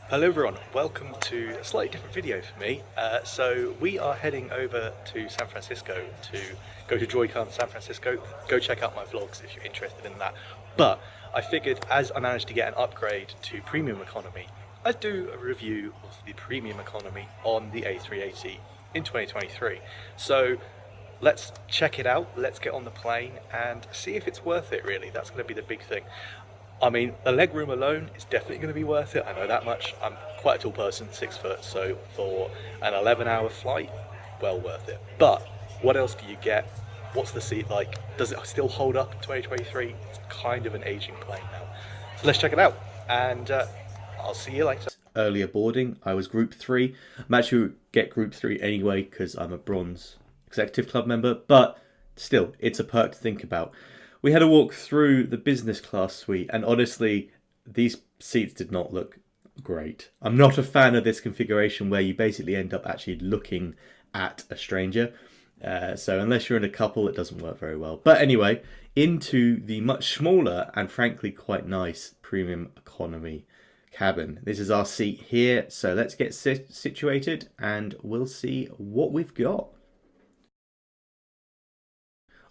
Hello everyone, welcome to a slightly different video for me. So we are heading over to San Francisco to go to Joy-Con San Francisco. Go check out my vlogs if you're interested in that. But I figured as I managed to get an upgrade to premium economy, I'd do a review of the premium economy on the A380 in 2023. So let's check it out, let's get on the plane and see if it's worth it really. That's going to be the big thing. I mean, the leg room alone is definitely going to be worth it. I know that much. I'm quite a tall person, 6 foot, so for an 11-hour flight, well worth it. But what else do you get? What's the seat like? Does it still hold up in 2023? It's kind of an aging plane now. So let's check it out, and I'll see you later. Earlier boarding, I was Group 3. I'm actually get Group 3 anyway because I'm a Bronze Executive Club member, but still, it's a perk to think about. We had a walk through the business class suite, and honestly, these seats did not look great. I'm not a fan of this configuration where you basically end up actually looking at a stranger. So unless you're in a couple, it doesn't work very well. But anyway, into the much smaller and frankly quite nice premium economy cabin. This is our seat here, so let's get situated and we'll see what we've got.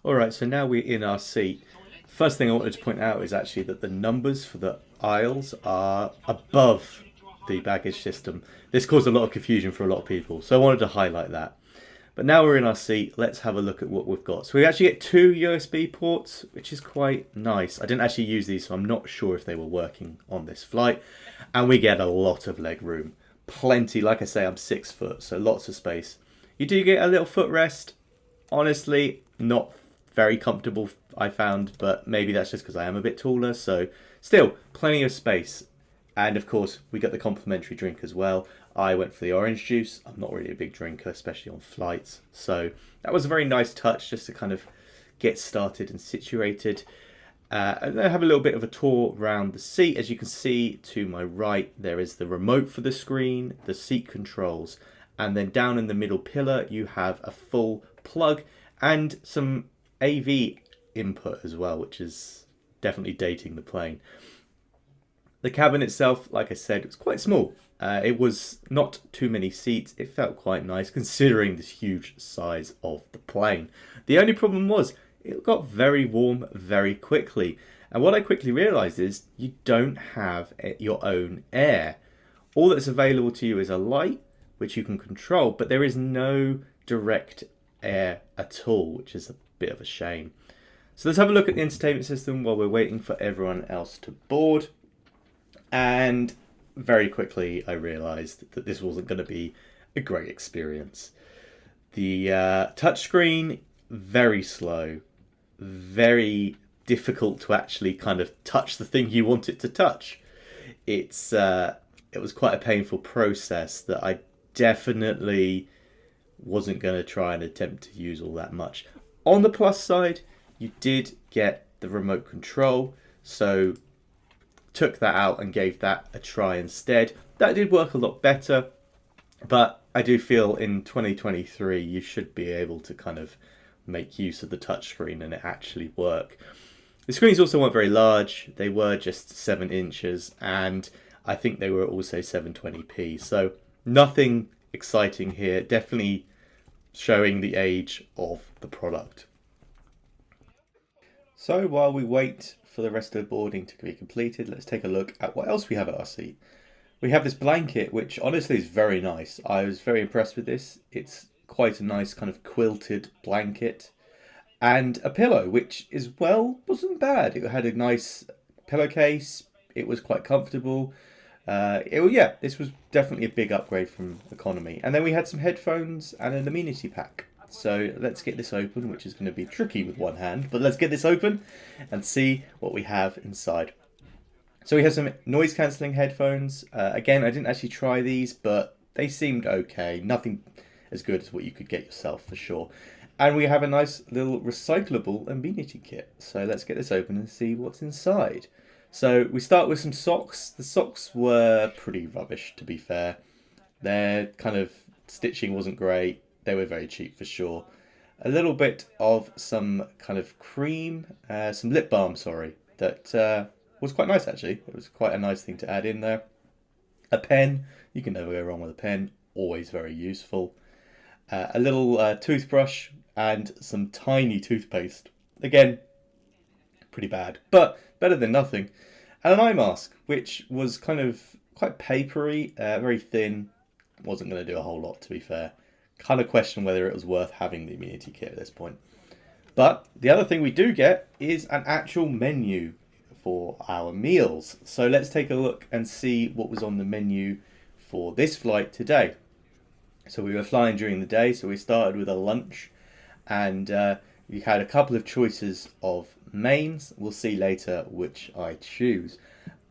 Alright, so now we're in our seat. First thing I wanted to point out is actually that the numbers for the aisles are above the baggage system. This caused a lot of confusion for a lot of people, so I wanted to highlight that. But now we're in our seat, let's have a look at what we've got. So we actually get 2 USB ports, which is quite nice. I didn't actually use these, so I'm not sure if they were working on this flight. And we get a lot of leg room. Plenty, like I say, I'm 6 foot, so lots of space. You do get a little footrest. Honestly, not very comfortable, I found, but maybe that's just because I am a bit taller. So still, plenty of space. And of course, we got the complimentary drink as well. I went for the orange juice. I'm not really a big drinker, especially on flights. So that was a very nice touch just to kind of get started and situated. And then have a little bit of a tour around the seat. As you can see to my right, there is the remote for the screen, the seat controls, and then down in the middle pillar, you have a full plug and some AV input as well, which is definitely dating the plane. The cabin itself, like I said, it was quite small. It was not too many seats. It felt quite nice considering this huge size of the plane. The only problem was it got very warm very quickly. And what I quickly realized is you don't have your own air. All that's available to you is a light, which you can control, but there is no direct air at all, which is a bit of a shame. So let's have a look at the entertainment system while we're waiting for everyone else to board. And very quickly I realized that this wasn't going to be a great experience. The touchscreen, very slow, very difficult to actually kind of touch the thing you want it to touch. It was quite a painful process that I definitely wasn't going to try and attempt to use all that much. On the plus side, you did get the remote control, so took that out and gave that a try instead. That did work a lot better, but I do feel in 2023 you should be able to kind of make use of the touchscreen and it actually work. The screens also weren't very large. They were just 7 inches and I think they were also 720p, so nothing exciting here. Definitely showing the age of the product. So while we wait for the rest of the boarding to be completed, let's take a look at what else we have at our seat. We have this blanket, which honestly is very nice. I was very impressed with this. It's quite a nice kind of quilted blanket. And a pillow, which is, well, wasn't bad. It had a nice pillowcase. It was quite comfortable. Yeah, this was definitely a big upgrade from economy. And then we had some headphones and an amenity pack. So let's get this open, which is going to be tricky with one hand, but let's get this open and see what we have inside. So we have some noise cancelling headphones. Again, I didn't actually try these, but they seemed okay. Nothing as good as what you could get yourself for sure. And we have a nice little recyclable amenity kit. So let's get this open and see what's inside. So we start with some socks. The socks were pretty rubbish, to be fair. Their kind of stitching wasn't great. They were very cheap for sure. A little bit of some kind of cream, some lip balm, sorry, that was quite nice actually. It was quite a nice thing to add in there. A pen, you can never go wrong with a pen, always very useful. A little toothbrush and some tiny toothpaste. Again, pretty bad, but better than nothing. And an eye mask, which was kind of quite papery, very thin. Wasn't going to do a whole lot, to be fair. Kind of question whether it was worth having the immunity kit at this point. But the other thing we do get is an actual menu for our meals. So let's take a look and see what was on the menu for this flight today. So we were flying during the day, so we started with a lunch, and we had a couple of choices of mains. We'll see later which I choose.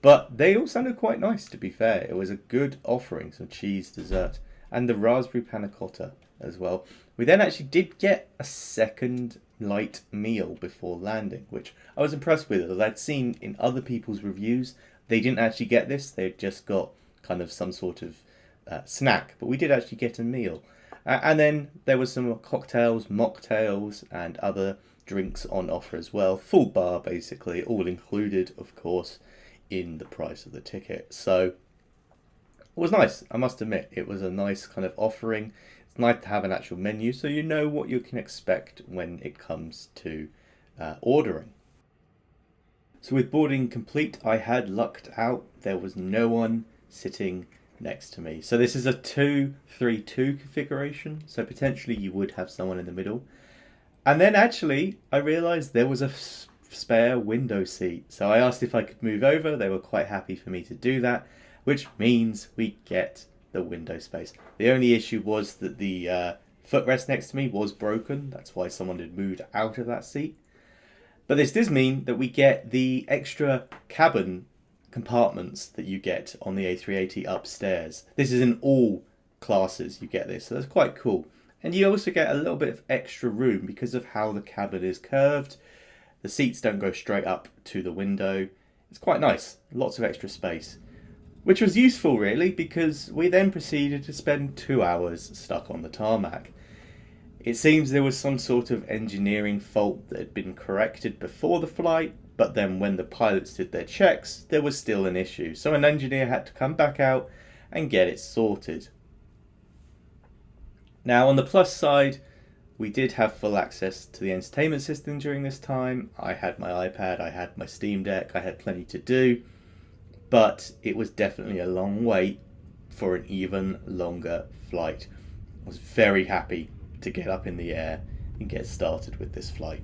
But they all sounded quite nice, to be fair. It was a good offering, some cheese dessert, and the raspberry panna cotta as well. We then actually did get a second light meal before landing, which I was impressed with, as I'd seen in other people's reviews. They didn't actually get this, they just got kind of some sort of snack, but we did actually get a meal. And then there was some cocktails, mocktails, and other drinks on offer as well. Full bar, basically, all included, of course, in the price of the ticket. So it was nice, I must admit. It was a nice kind of offering. It's nice to have an actual menu so you know what you can expect when it comes to ordering. So with boarding complete, I had lucked out. There was no one sitting next to me. So this is a 2-3-2 configuration, so potentially you would have someone in the middle. And then actually I realized there was a spare window seat, so I asked if I could move over. They were quite happy for me to do that, which means we get the window space. The only issue was that the footrest next to me was broken. That's why someone had moved out of that seat. But this does mean that we get the extra cabin compartments that you get on the A380 upstairs. This is in all classes you get this, so that's quite cool. And you also get a little bit of extra room because of how the cabin is curved. The seats don't go straight up to the window. It's quite nice, lots of extra space. Which was useful really, because we then proceeded to spend 2 hours stuck on the tarmac. It seems there was some sort of engineering fault that had been corrected before the flight, but then when the pilots did their checks, there was still an issue. So an engineer had to come back out and get it sorted. Now on the plus side, we did have full access to the entertainment system during this time. I had my iPad, I had my Steam Deck, I had plenty to do. But it was definitely a long wait for an even longer flight. I was very happy to get up in the air and get started with this flight.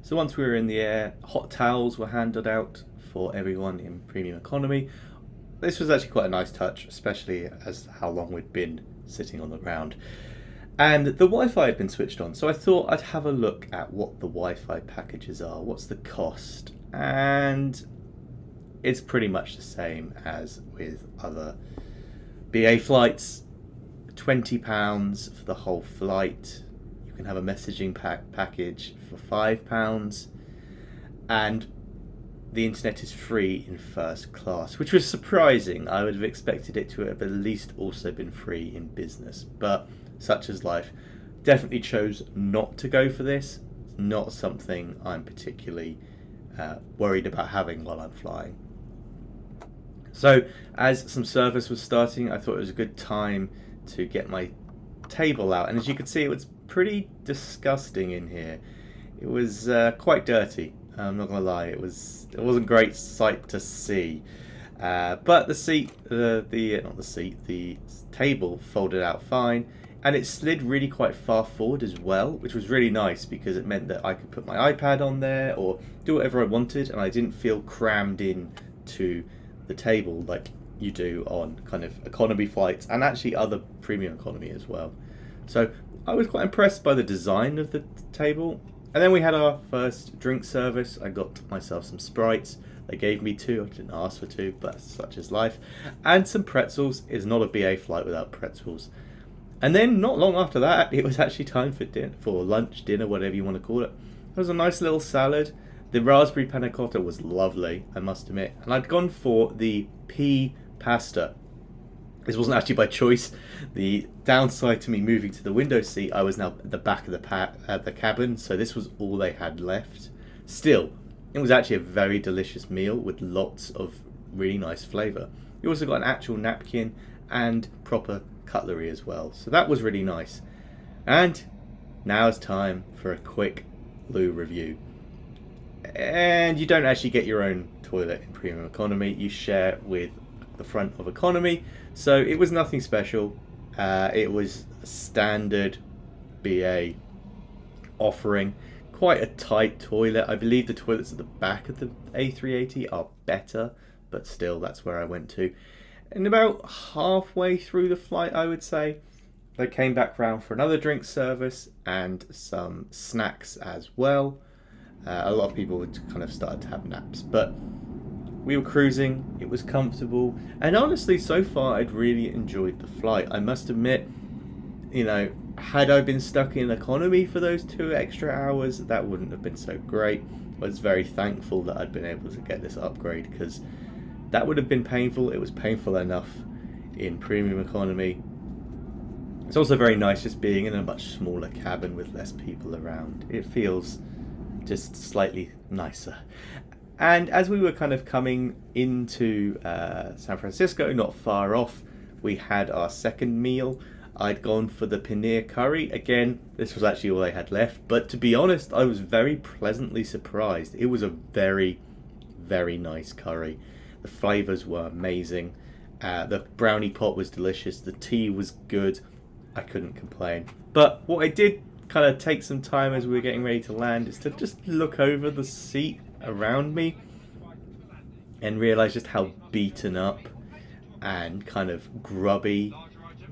So once we were in the air, hot towels were handed out for everyone in premium economy. This was actually quite a nice touch, especially as how long we'd been sitting on the ground. And the Wi-Fi had been switched on, so I thought I'd have a look at what the Wi-Fi packages are, what's the cost, and it's pretty much the same as with other BA flights. £20 for the whole flight. You can have a messaging package for £5, and the internet is free in first class, which was surprising. I would have expected it to have at least also been free in business, but such is life. Definitely chose not to go for this. It's not something I'm particularly worried about having while I'm flying. So as some service was starting, I thought it was a good time to get my table out, and as you can see, it was pretty disgusting in here. It was quite dirty. I'm not gonna lie, it wasn't a great sight to see. But the table folded out fine, and it slid really quite far forward as well, which was really nice because it meant that I could put my iPad on there or do whatever I wanted, and I didn't feel crammed in to the table like you do on kind of economy flights and actually other premium economy as well. So I was quite impressed by the design of the table. And then we had our first drink service. I got myself some Sprites. They gave me 2. I didn't ask for 2, but such is life. And some pretzels. It's not a BA flight without pretzels. And then not long after that, it was actually time for lunch, dinner, whatever you want to call it. It was a nice little salad. The raspberry panna cotta was lovely, I must admit. And I'd gone for the pea pasta. This wasn't actually by choice. The downside to me moving to the window seat, I was now at the back of the cabin, so this was all they had left. Still, it was actually a very delicious meal with lots of really nice flavour. We also got an actual napkin and proper cutlery as well, so that was really nice. And now it's time for a quick loo review. And you don't actually get your own toilet in premium economy, you share with the front of economy, so it was nothing special. It was a standard BA offering, quite a tight toilet. I believe the toilets at the back of the A380 are better, but still that's where I went to. And about halfway through the flight, I would say, I came back round for another drink service and some snacks as well. A lot of people had kind of started to have naps, but we were cruising, it was comfortable, and honestly, so far, I'd really enjoyed the flight. I must admit, you know, had I been stuck in economy for those 2 extra hours, that wouldn't have been so great. I was very thankful that I'd been able to get this upgrade, because that would have been painful. It was painful enough in premium economy. It's also very nice just being in a much smaller cabin with less people around. It feels just slightly nicer. And as we were kind of coming into San Francisco, not far off, we had our second meal. I'd gone for the paneer curry. Again, this was actually all I had left, but to be honest, I was very pleasantly surprised. It was a very, very nice curry. The flavours were amazing. The brownie pot was delicious. The tea was good. I couldn't complain. But what I did kind of take some time as we were getting ready to land is to just look over the seat around me and realise just how beaten up and kind of grubby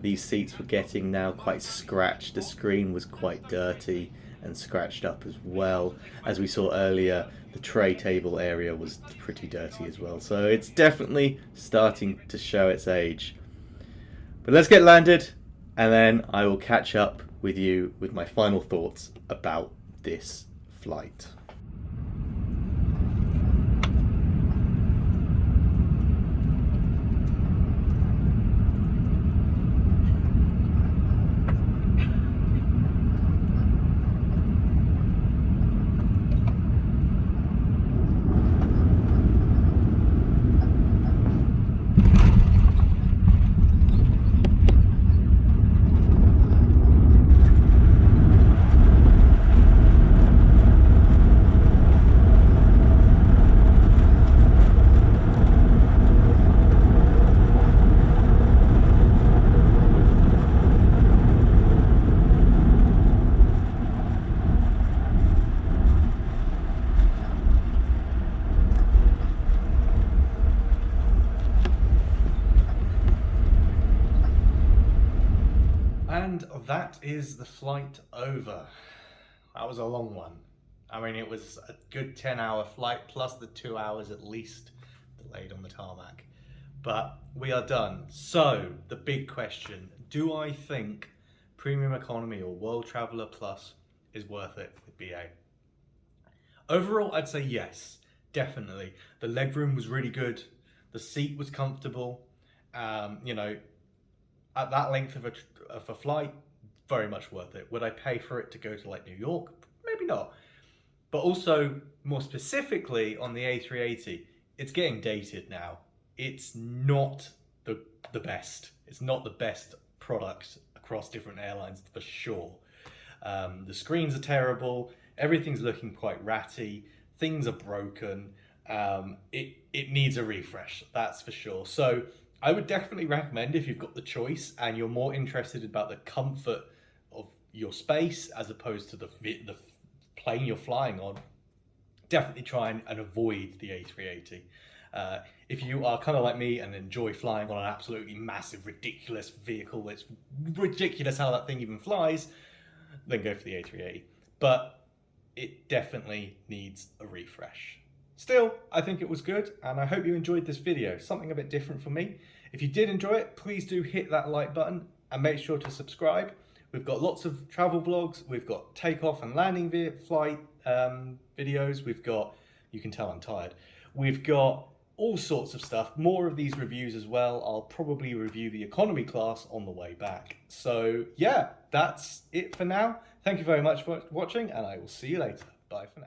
these seats were getting now, quite scratched. The screen was quite dirty and scratched up as well. As we saw earlier, the tray table area was pretty dirty as well. So it's definitely starting to show its age. But let's get landed, and then I will catch up with you with my final thoughts about this flight. that is the flight over. That was a long one. I mean, it was a good 10-hour flight, plus the 2 hours at least delayed on the tarmac. But we are done. So, the big question, do I think Premium Economy or World Traveller Plus is worth it with BA? Overall, I'd say yes, definitely. The legroom was really good. The seat was comfortable. You know, at that length of a flight, very much worth it. Would I pay for it to go to like New York? Maybe not. But also, more specifically on the A380, it's getting dated now. It's not the best. It's not the best product across different airlines for sure. The screens are terrible. Everything's looking quite ratty. Things are broken. It needs a refresh, that's for sure. So I would definitely recommend, if you've got the choice and you're more interested about the comfort of your space as opposed to the plane you're flying on, definitely try and avoid the A380. If you are kind of like me and enjoy flying on an absolutely massive, ridiculous vehicle, it's ridiculous how that thing even flies, then go for the A380. But it definitely needs a refresh. Still, I think it was good, and I hope you enjoyed this video. Something a bit different for me. If you did enjoy it, please do hit that like button and make sure to subscribe. We've got lots of travel vlogs. We've got takeoff and landing flight videos. We've got, you can tell I'm tired. We've got all sorts of stuff. More of these reviews as well. I'll probably review the economy class on the way back. So yeah, that's it for now. Thank you very much for watching, and I will see you later. Bye for now.